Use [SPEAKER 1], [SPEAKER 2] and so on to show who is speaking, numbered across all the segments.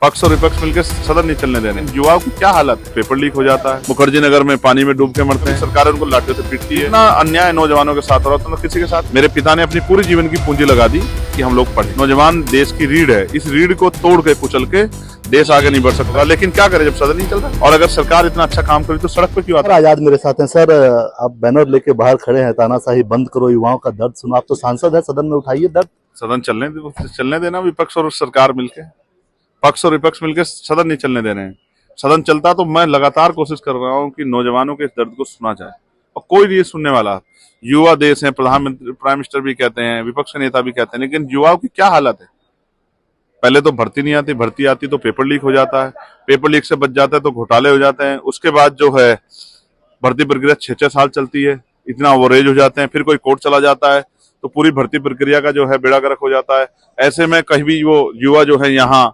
[SPEAKER 1] पक्ष और विपक्ष मिलकर सदन नहीं चलने देने। युवाओं की क्या हालत, पेपर लीक हो जाता है, मुखर्जी नगर में पानी में डूब के मरते हैं, सरकार उनको लाठियों से पीटती है। इतना अन्याय नौजवानों के साथ हो रहा था, किसी के साथ। मेरे पिता ने अपनी पूरी जीवन की पूंजी लगा दी कि हम लोग पढ़े। नौजवान देश की रीढ़ है, इस रीढ़ को तोड़ के कुचल के देश आगे नहीं बढ़ सकता। लेकिन क्या करे जब सदन नहीं चल रहा, और अगर सरकार इतना अच्छा काम करे तो सड़क पे क्यों आता है?
[SPEAKER 2] आजाद मेरे साथ हैं सर। आप बैनर लेके बाहर खड़े हैं, तानाशाही बंद करो, युवाओं का दर्द सुनो। आप तो सांसद है, सदन में उठाइए दर्द।
[SPEAKER 1] सदन चलने देना। विपक्ष और सरकार मिलके, पक्ष और विपक्ष मिलकर सदन नहीं चलने दे रहे हैं। सदन चलता तो मैं लगातार कोशिश कर रहा हूं कि नौजवानों के इस दर्द को सुना जाए, और कोई नहीं सुनने वाला। युवा देश है, प्रधानमंत्री प्राइम मिनिस्टर भी कहते हैं, विपक्ष के नेता भी कहते हैं, लेकिन युवाओं की क्या हालत है। पहले तो भर्ती नहीं आती, भर्ती आती तो पेपर लीक हो जाता है, पेपर लीक से बच जाता है तो घोटाले हो जाते हैं। उसके बाद जो है भर्ती प्रक्रिया 6-6 साल चलती है, इतना ओवरेज हो जाते हैं, फिर कोई कोर्ट चला जाता है तो पूरी भर्ती प्रक्रिया का जो है बेड़ा गर्क हो जाता है। ऐसे में कहीं भी वो युवा जो है यहाँ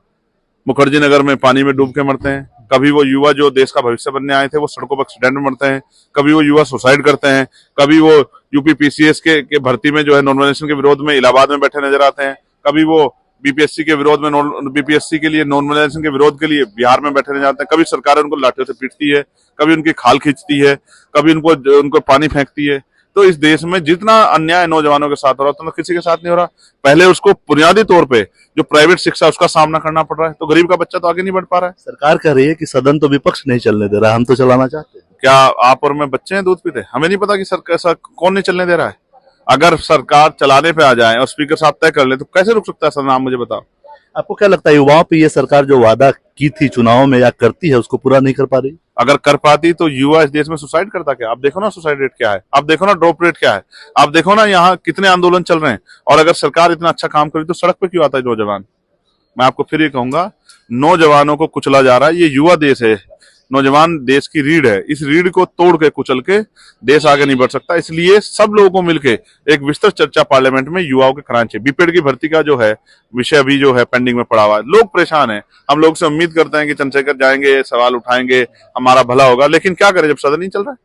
[SPEAKER 1] मुखर्जी नगर में पानी में डूब के मरते हैं, कभी वो युवा जो देश का भविष्य बनने आए थे वो सड़कों पर एक्सीडेंट में मरते हैं, कभी वो युवा सुसाइड करते हैं, कभी वो यूपी पीसीएस के भर्ती में जो है नॉर्मलाइजेशन के विरोध में इलाहाबाद में बैठे नजर आते हैं, कभी वो बीपीएससी के विरोध में बीपीएससी के लिए नॉर्मलाइजेशन के विरोध के लिए बिहार में बैठे नजर आते हैं। कभी सरकार उनको लाठियों से पीटती है, कभी उनकी खाल खींचती है, कभी उनको पानी फेंकती है। तो इस देश में जितना अन्याय नौजवानों के साथ हो रहा था, तो किसी के साथ नहीं हो रहा। पहले उसको बुनियादी तौर पे जो प्राइवेट शिक्षा उसका सामना करना पड़ रहा है, तो गरीब का बच्चा तो आगे नहीं बढ़ पा रहा है।
[SPEAKER 2] सरकार कह रही है कि सदन तो विपक्ष नहीं चलने दे रहा, हम तो चलाना चाहते हैं।
[SPEAKER 1] क्या आप और मैं बच्चे हैं दूध पीते? हमें नहीं पता कि ऐसा कौन नहीं चलने दे रहा है। अगर सरकार चलाने पे आ जाए और स्पीकर साहब तय कर ले तो कैसे रुक सकता है सदन? आप मुझे बताओ।
[SPEAKER 2] आपको क्या लगता है युवाओं पे ये सरकार जो वादा की थी चुनाव में या करती है उसको पूरा नहीं कर पा रही?
[SPEAKER 1] अगर कर पाती तो युवा इस देश में सुसाइड करता क्या? आप देखो ना सुसाइड रेट क्या है, आप देखो ना ड्रॉप रेट क्या है, आप देखो ना यहाँ कितने आंदोलन चल रहे हैं। और अगर सरकार इतना अच्छा काम करी तो सड़क पे क्यों आता है नौजवान? मैं आपको फिर ये कहूंगा, नौजवानों को कुचला जा रहा है। ये युवा देश है, नौजवान देश की रीढ़ है, इस रीढ़ को तोड़ के कुचल के देश आगे नहीं बढ़ सकता। इसलिए सब लोगों को मिलके एक विस्तृत चर्चा पार्लियामेंट में युवाओं के करानी चाहिए। बीपीएड की भर्ती का जो है विषय अभी जो है पेंडिंग में पड़ा हुआ है, लोग परेशान हैं। हम लोग से उम्मीद करते हैं कि चंद्रशेखर जाएंगे, सवाल उठाएंगे, हमारा भला होगा, लेकिन क्या करें जब सदन नहीं चल रहा है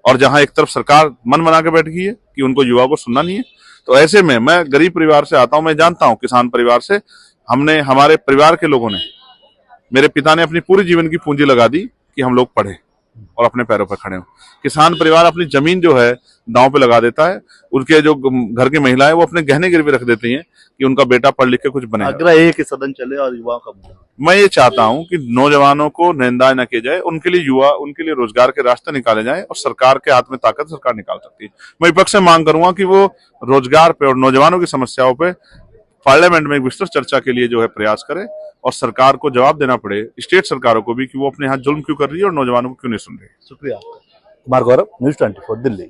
[SPEAKER 1] और जहां एक तरफ सरकार मन बना के बैठ गई है कि उनको युवाओं को सुनना नहीं है। तो ऐसे में मैं गरीब परिवार से आता हूं, मैं जानता हूं, किसान परिवार से। हमारे परिवार के लोगों ने, मेरे पिता ने अपनी पूरी जीवन की पूंजी लगा दी कि हम लोग पढ़े और अपने पैरों पर खड़े हों। किसान परिवार अपनी जमीन जो है दांव पे लगा देता है, उनके जो घर की महिलाएं वो अपने गहने गिरवी रख देती हैं कि उनका बेटा पढ़ लिख के कुछ बने।
[SPEAKER 2] आग्रह है कि सदन चले और युवाओं का।
[SPEAKER 1] मैं ये चाहता हूं कि नौजवानों को निंदा न किया जाए, उनके लिए उनके लिए रोजगार के रास्ते निकाले जाएं, और सरकार के हाथ में ताकत सरकार निकाल सकती है। मैं विपक्ष से मांग करूंगा कि वो रोजगार पे और नौजवानों की समस्याओं पे पार्लियामेंट में एक विस्तृत चर्चा के लिए जो है प्रयास करे, और सरकार को जवाब देना पड़े, स्टेट सरकारों को भी, कि वो अपने यहाँ जुल्म क्यों कर रही है और नौजवानों को क्यों नहीं सुन रही।
[SPEAKER 2] शुक्रिया। कुमार गौरव, न्यूज़ 24 दिल्ली।